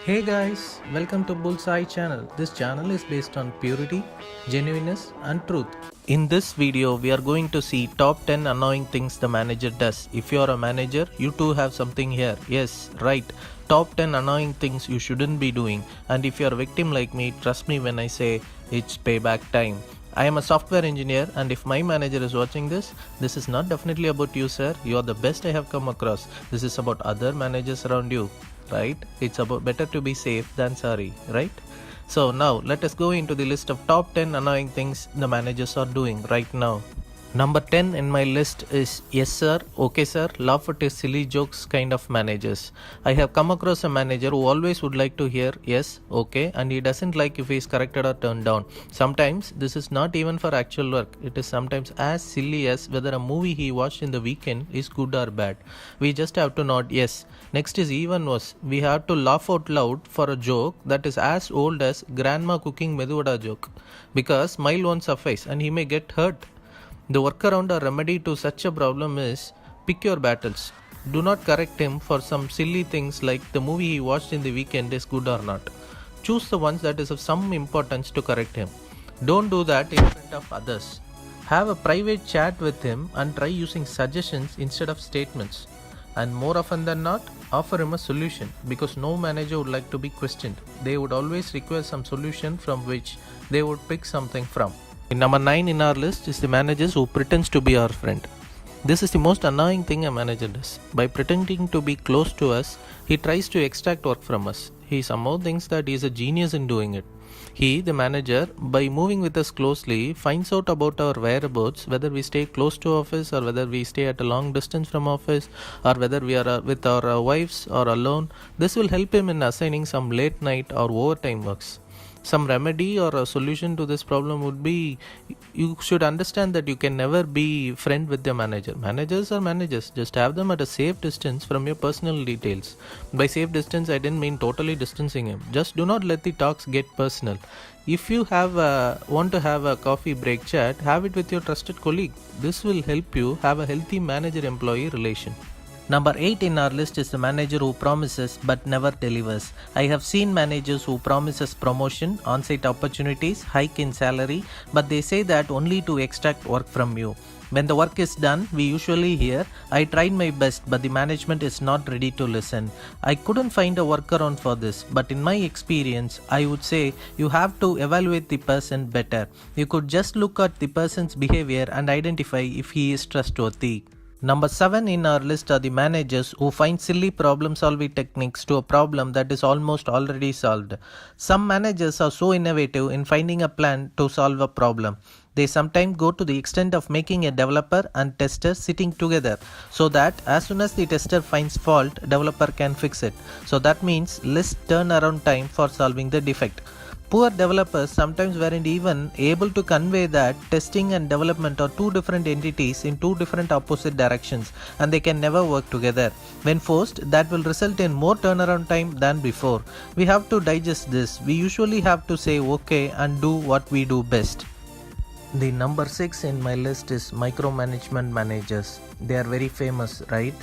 Hey guys, welcome to Bullseye channel. This channel is based on purity, genuineness and truth. In this video, we are going to see top 10 annoying things the manager does. If you are a manager, you too have something here. Yes, right. Top 10 annoying things you shouldn't be doing. And if you are a victim like me, trust me when I say it's payback time. I am a software engineer, and if my manager is watching this is not definitely about you, sir. You are the best I have come across. This is about other managers around you, right? It's about better to be safe than sorry, right? So now let us go into the list of top 10 annoying things the managers are doing right now. Number 10 in my list is yes sir, okay sir, laugh at his silly jokes kind of managers. I have come across a manager who always would like to hear yes, okay, and he doesn't like if he is corrected or turned down. Sometimes this is not even for actual work. It is sometimes as silly as whether a movie he watched in the weekend is good or bad. We just have to nod yes. Next is even worse. We have to laugh out loud for a joke that is as old as grandma cooking medu vada joke. Because smile won't suffice and he may get hurt. The workaround or remedy to such a problem is pick your battles. Do not correct him for some silly things like the movie he watched in the weekend is good or not. Choose the ones that is of some importance to correct him. Don't do that in front of others. Have a private chat with him and try using suggestions instead of statements. And more often than not, offer him a solution because no manager would like to be questioned. They would always require some solution from which they would pick something from. Number 9 in our list is the managers who pretends to be our friend. This is the most annoying thing a manager does. By pretending to be close to us, he tries to extract work from us. He somehow thinks that he is a genius in doing it. He, the manager, by moving with us closely, finds out about our whereabouts, whether we stay close to office or whether we stay at a long distance from office or whether we are with our wives or alone. This will help him in assigning some late night or overtime works. Some remedy or a solution to this problem would be you should understand that you can never be friend with your manager. Managers are managers. Just have them at a safe distance from your personal details. By safe distance, I didn't mean totally distancing him. Just do not let the talks get personal. If you want to have a coffee break chat, have it with your trusted colleague. This will help you have a healthy manager-employee relation. Number 8 in our list is the manager who promises but never delivers. I have seen managers who promises promotion, on-site opportunities, hike in salary, but they say that only to extract work from you. When the work is done, we usually hear, I tried my best but the management is not ready to listen. I couldn't find a workaround for this, but in my experience, I would say you have to evaluate the person better. You could just look at the person's behavior and identify if he is trustworthy. Number 7 in our list are the managers who find silly problem solving techniques to a problem that is almost already solved. Some managers are so innovative in finding a plan to solve a problem. They sometimes go to the extent of making a developer and tester sitting together so that as soon as the tester finds fault, developer can fix it. So that means less turnaround time for solving the defect. Poor developers sometimes weren't even able to convey that testing and development are two different entities in two different opposite directions and they can never work together. When forced, that will result in more turnaround time than before. We have to digest this. We usually have to say okay and do what we do best. The number 6 in my list is micromanagement managers. They are very famous, right?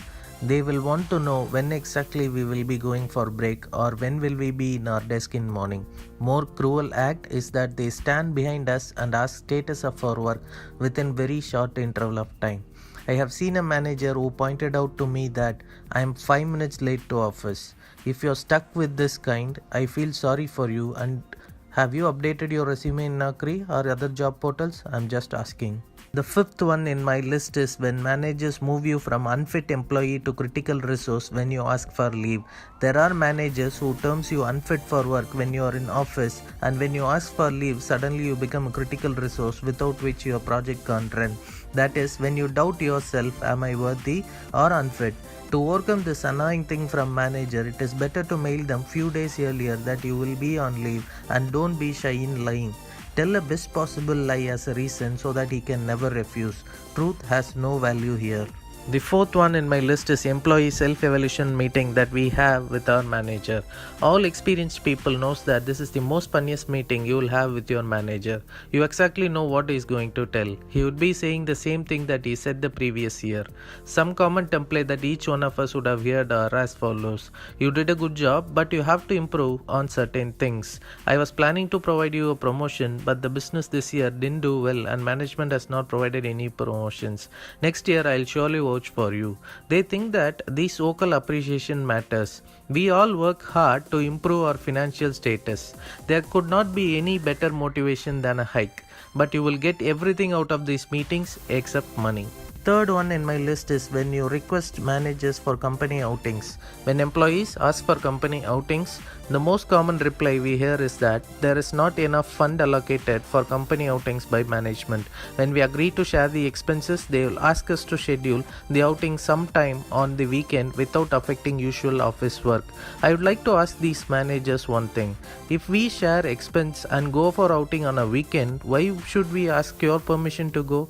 They will want to know when exactly we will be going for break or when will we be in our desk in morning. More cruel act is that they stand behind us and ask status of our work within very short interval of time. I have seen a manager who pointed out to me that I am 5 minutes late to office. If you're stuck with this kind, I feel sorry for you. And have you updated your resume in Naukri or other job portals? I'm just asking. The 5th one in my list is when managers move you from unfit employee to critical resource when you ask for leave. There are managers who terms you unfit for work when you are in office, and when you ask for leave, suddenly you become a critical resource without which your project can't run. That is, when you doubt yourself, am I worthy or unfit? To overcome this annoying thing from manager, it is better to mail them few days earlier that you will be on leave and don't be shy in lying. Tell a best possible lie as a reason so that he can never refuse. Truth has no value here. The fourth one in my list is employee self-evaluation meeting that we have with our manager. All experienced people knows that this is the most funniest meeting you will have with your manager. You exactly know what he is going to tell. He would be saying the same thing that he said the previous year. Some common template that each one of us would have heard are as follows. You did a good job, but you have to improve on certain things. I was planning to provide you a promotion, but the business this year didn't do well and management has not provided any promotions. Next year I'll surely vouch for you. They think that this vocal appreciation matters. We all work hard to improve our financial status. There could not be any better motivation than a hike, but you will get everything out of these meetings except money. Third one in my list is when you request managers for company outings. When employees ask for company outings, the most common reply we hear is that there is not enough fund allocated for company outings by management. When we agree to share the expenses, they will ask us to schedule the outing sometime on the weekend without affecting usual office work. I would like to ask these managers one thing. If we share expense and go for outing on a weekend, why should we ask your permission to go?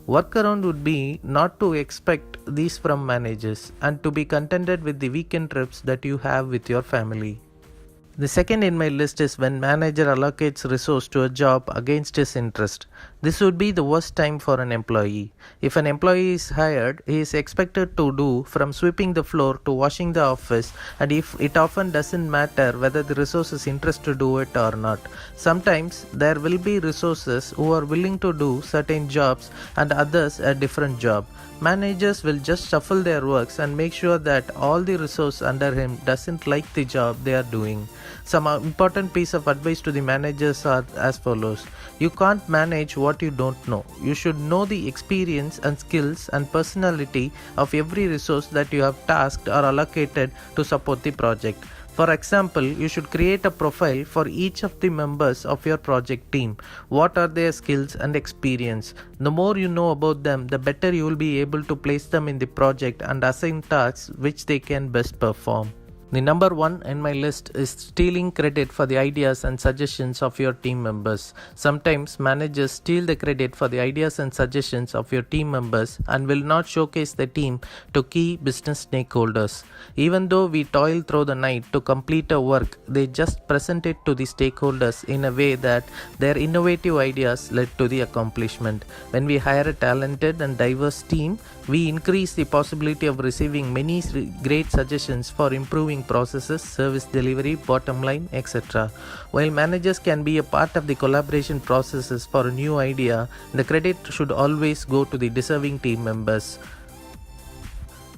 Workaround would be not to expect these from managers and to be contented with the weekend trips that you have with your family. The second in my list is when manager allocates resource to a job against his interest. This would be the worst time for an employee. If an employee is hired, he is expected to do from sweeping the floor to washing the office, and if it often doesn't matter whether the resource is interested to do it or not. Sometimes there will be resources who are willing to do certain jobs and others a different job. Managers will just shuffle their works and make sure that all the resource under him doesn't like the job they are doing. Some important piece of advice to the managers are as follows. You can't manage what you don't know. You should know the experience and skills and personality of every resource that you have tasked or allocated to support the project. For example, you should create a profile for each of the members of your project team. What are their skills and experience? The more you know about them, the better you will be able to place them in the project and assign tasks which they can best perform. The number one in my list is stealing credit for the ideas and suggestions of your team members. Sometimes managers steal the credit for the ideas and suggestions of your team members and will not showcase the team to key business stakeholders. Even though we toil through the night to complete a work, they just present it to the stakeholders in a way that their innovative ideas led to the accomplishment. When we hire a talented and diverse team, we increase the possibility of receiving many great suggestions for improving processes, service delivery, bottom line, etc. While managers can be a part of the collaboration processes for a new idea, the credit should always go to the deserving team members.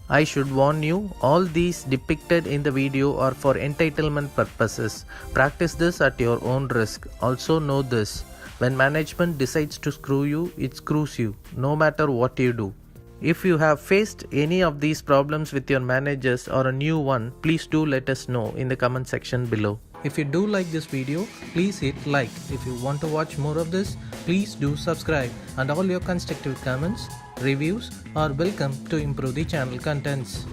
I should warn you, all these depicted in the video are for entitlement purposes. Practice this at your own risk. Also know this, when management decides to screw you, it screws you, no matter what you do. If you have faced any of these problems with your managers or a new one, please do let us know in the comment section below. If you do like this video, please hit like. If you want to watch more of this, please do subscribe, and all your constructive comments, reviews are welcome to improve the channel contents.